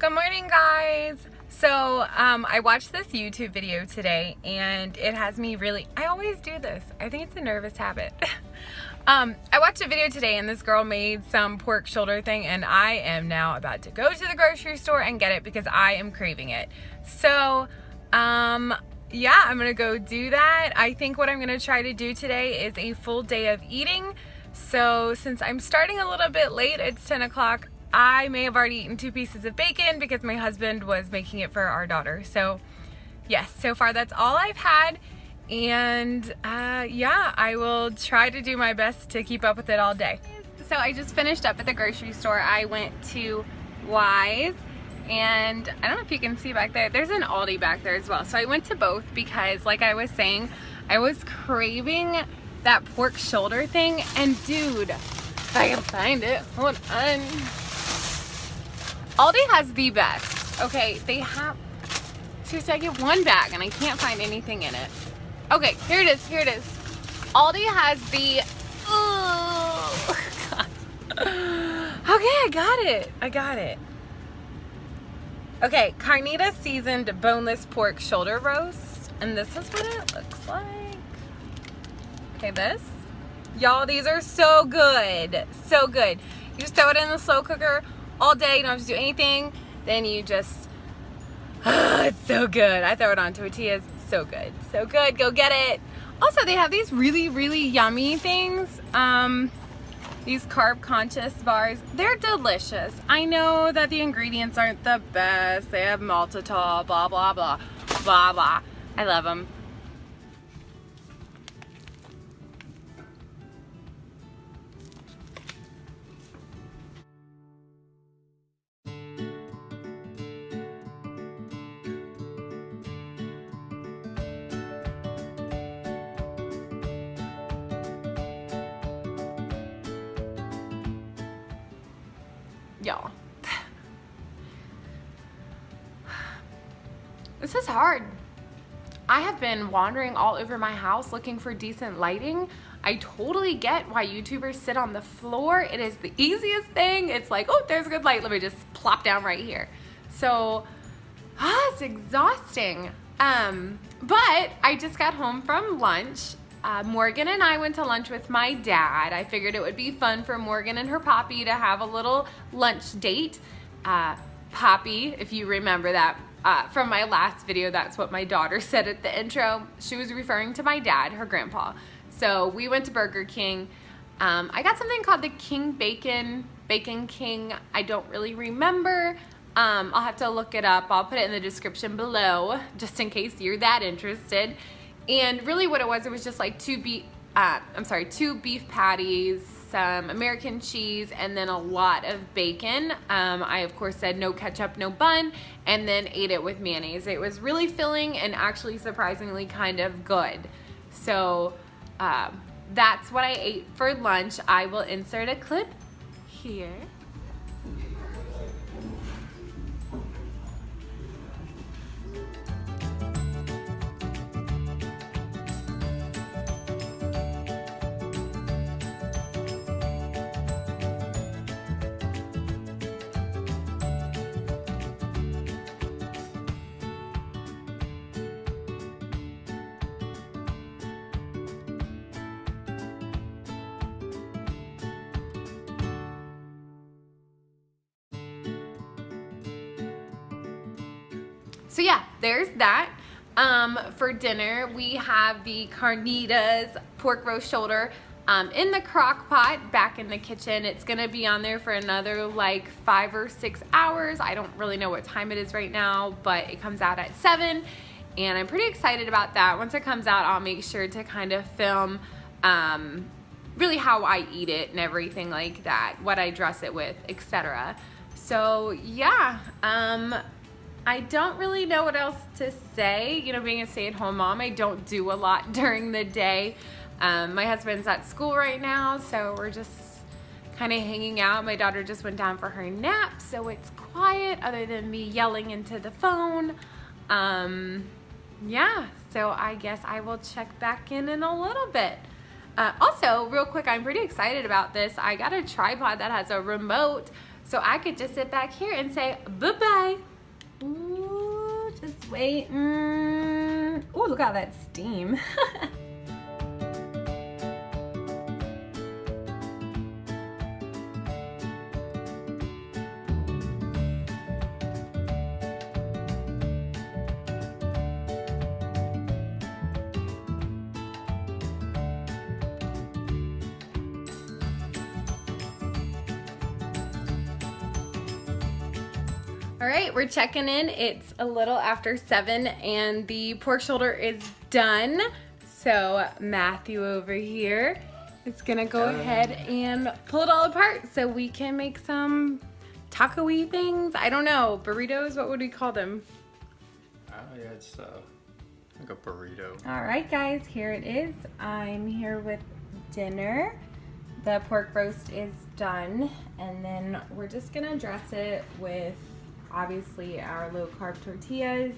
Good morning, guys. So I watched this YouTube video today and it has me really, I always do this. I think it's a nervous habit. I watched a video today and this girl made some pork shoulder thing and I am now about to go to the grocery store and get it because I am craving it. So yeah, I'm gonna go do that. I think what I'm gonna try to do today is a full day of eating. So since I'm starting a little bit late, it's 10 o'clock, I may have already eaten 2 pieces of bacon because my husband was making it for our daughter. So yes, so far that's all I've had. And yeah, I will try to do my best to keep up with it all day. So I just finished up at the grocery store. I went to Wise, and I don't know if you can see back there, there's an Aldi back there as well. So I went to both because, like I was saying, I was craving that pork shoulder thing, and dude, if I can find it, hold on. Aldi has the best. Okay, they have, seriously, I get one bag and I can't find anything in it. Okay, here it is, here it is. Aldi has the, oh, God. Okay, I got it. Okay, Carnita seasoned boneless pork shoulder roast. And this is what it looks like. Okay, this. Y'all, these are so good. So good. You just throw it in the slow cooker all day. You don't have to do anything. Then you just, it's so good. I throw it on tortillas. So good. So good. Go get it. Also, they have these really, really yummy things. These carb conscious bars. They're delicious. I know that the ingredients aren't the best. They have maltitol, blah, blah, blah, blah, blah. I love them. Y'all, this is hard. I have been wandering all over my house looking for decent lighting. I totally get why YouTubers sit on the floor. It is the easiest thing. It's like, oh, there's a good light. Let me just plop down right here. So, it's exhausting. But I just got home from lunch. Morgan and I went to lunch with my dad. I figured it would be fun for Morgan and her Poppy to have a little lunch date. Poppy, if you remember that from my last video, that's what my daughter said at the intro. She was referring to my dad, her grandpa. So we went to Burger King. I got something called the King Bacon King. I don't really remember. I'll have to look it up. I'll put it in the description below just in case you're that interested. And really what it was just like 2 beef patties, some American cheese, and then a lot of bacon. I of course said no ketchup, no bun, and then ate it with mayonnaise. It was really filling and actually surprisingly kind of good. So that's what I ate for lunch. I will insert a clip here. So yeah, there's that. For dinner, we have the Carnitas pork roast shoulder in the crock pot back in the kitchen. It's gonna be on there for another like 5 or 6 hours. I don't really know what time it is right now, but it comes out at 7, and I'm pretty excited about that. Once it comes out, I'll make sure to kind of film really how I eat it and everything like that, what I dress it with, etc. So yeah, I don't really know what else to say. You know, being a stay-at-home mom, I don't do a lot during the day. My husband's at school right now, so we're just kind of hanging out. My daughter just went down for her nap, so it's quiet other than me yelling into the phone. Yeah, so I guess I will check back in a little bit. Also, real quick, I'm pretty excited about this. I got a tripod that has a remote, So I could just sit back here and say bye-bye. Ooh, just wait. Ooh, look at that steam. All right, we're checking in. It's a little after 7 and the pork shoulder is done. So Matthew over here is gonna go ahead and pull it all apart so we can make some taco-y things. I don't know, burritos, what would we call them? Oh yeah, it's like a burrito. All right guys, here it is. I'm here with dinner. The pork roast is done and then we're just gonna dress it with obviously our low-carb tortillas,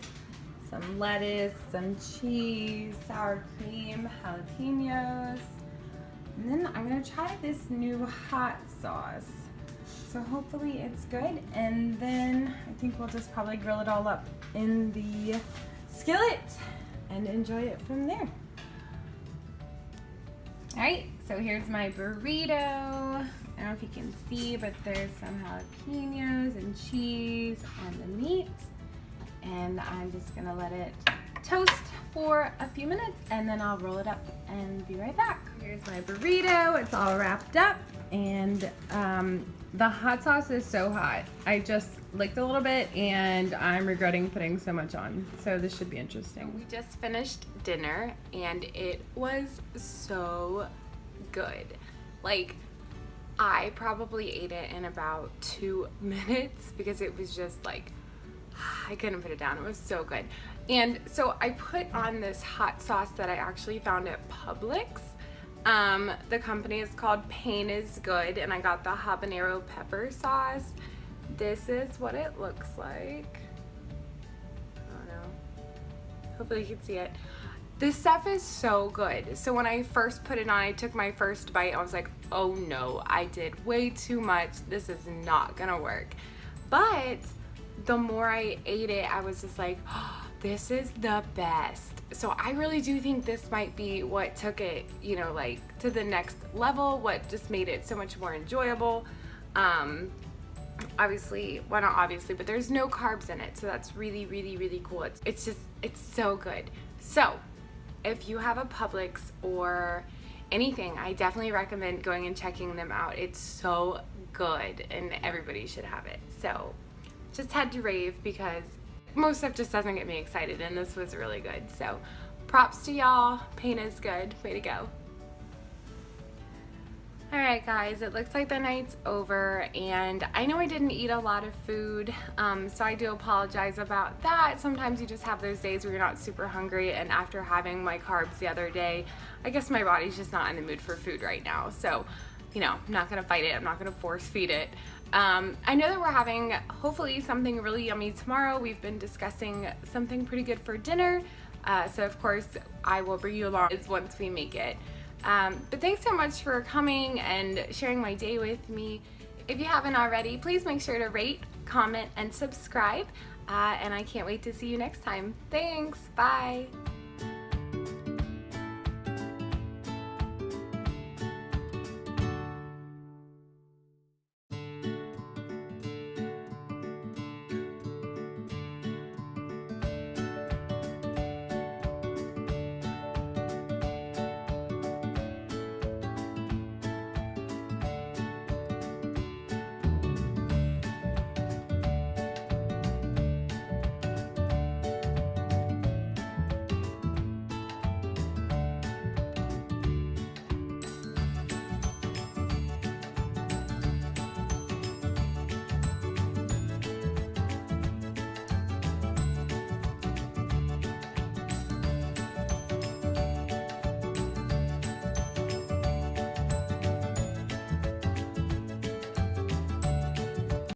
some lettuce, some cheese, sour cream, jalapenos, and then I'm gonna try this new hot sauce. So hopefully it's good, and then I think we'll just probably grill it all up in the skillet and enjoy it from there. All right, so here's my burrito. I don't know if you can see, but there's some jalapenos and cheese and the meat. And I'm just gonna let it toast for a few minutes and then I'll roll it up and be right back. Here's my burrito, it's all wrapped up. And the hot sauce is so hot. I just licked a little bit and I'm regretting putting so much on. So this should be interesting. We just finished dinner and it was so good. Like, I probably ate it in about 2 minutes because it was just like, I couldn't put it down. It was so good. And so I put on this hot sauce that I actually found at Publix. The company is called Pain is Good and I got the habanero pepper sauce. This is what it looks like. I don't know. Hopefully you can see it. This stuff is so good. So when I first put it on, I took my first bite. I was like, oh no, I did way too much. This is not gonna work. But the more I ate it, I was just like, oh, this is the best. So I really do think this might be what took it, you know, like to the next level, what just made it so much more enjoyable. Obviously, well, not obviously, but there's no carbs in it. So that's really, really, really cool. It's so good. So if you have a Publix or anything, I definitely recommend going and checking them out. It's so good and everybody should have it. So just had to rave because most stuff just doesn't get me excited and this was really good. So props to y'all. Pain is Good. Way to go. All right guys, it looks like the night's over and I know I didn't eat a lot of food, so I do apologize about that. Sometimes you just have those days where you're not super hungry, and after having my carbs the other day, I guess my body's just not in the mood for food right now. So, you know, I'm not gonna fight it, I'm not gonna force feed it. I know that we're having hopefully something really yummy tomorrow. We've been discussing something pretty good for dinner, so of course I will bring you along once we make it. But thanks so much for coming and sharing my day with me. If you haven't already, please make sure to rate, comment, and subscribe. And I can't wait to see you next time. Thanks. Bye.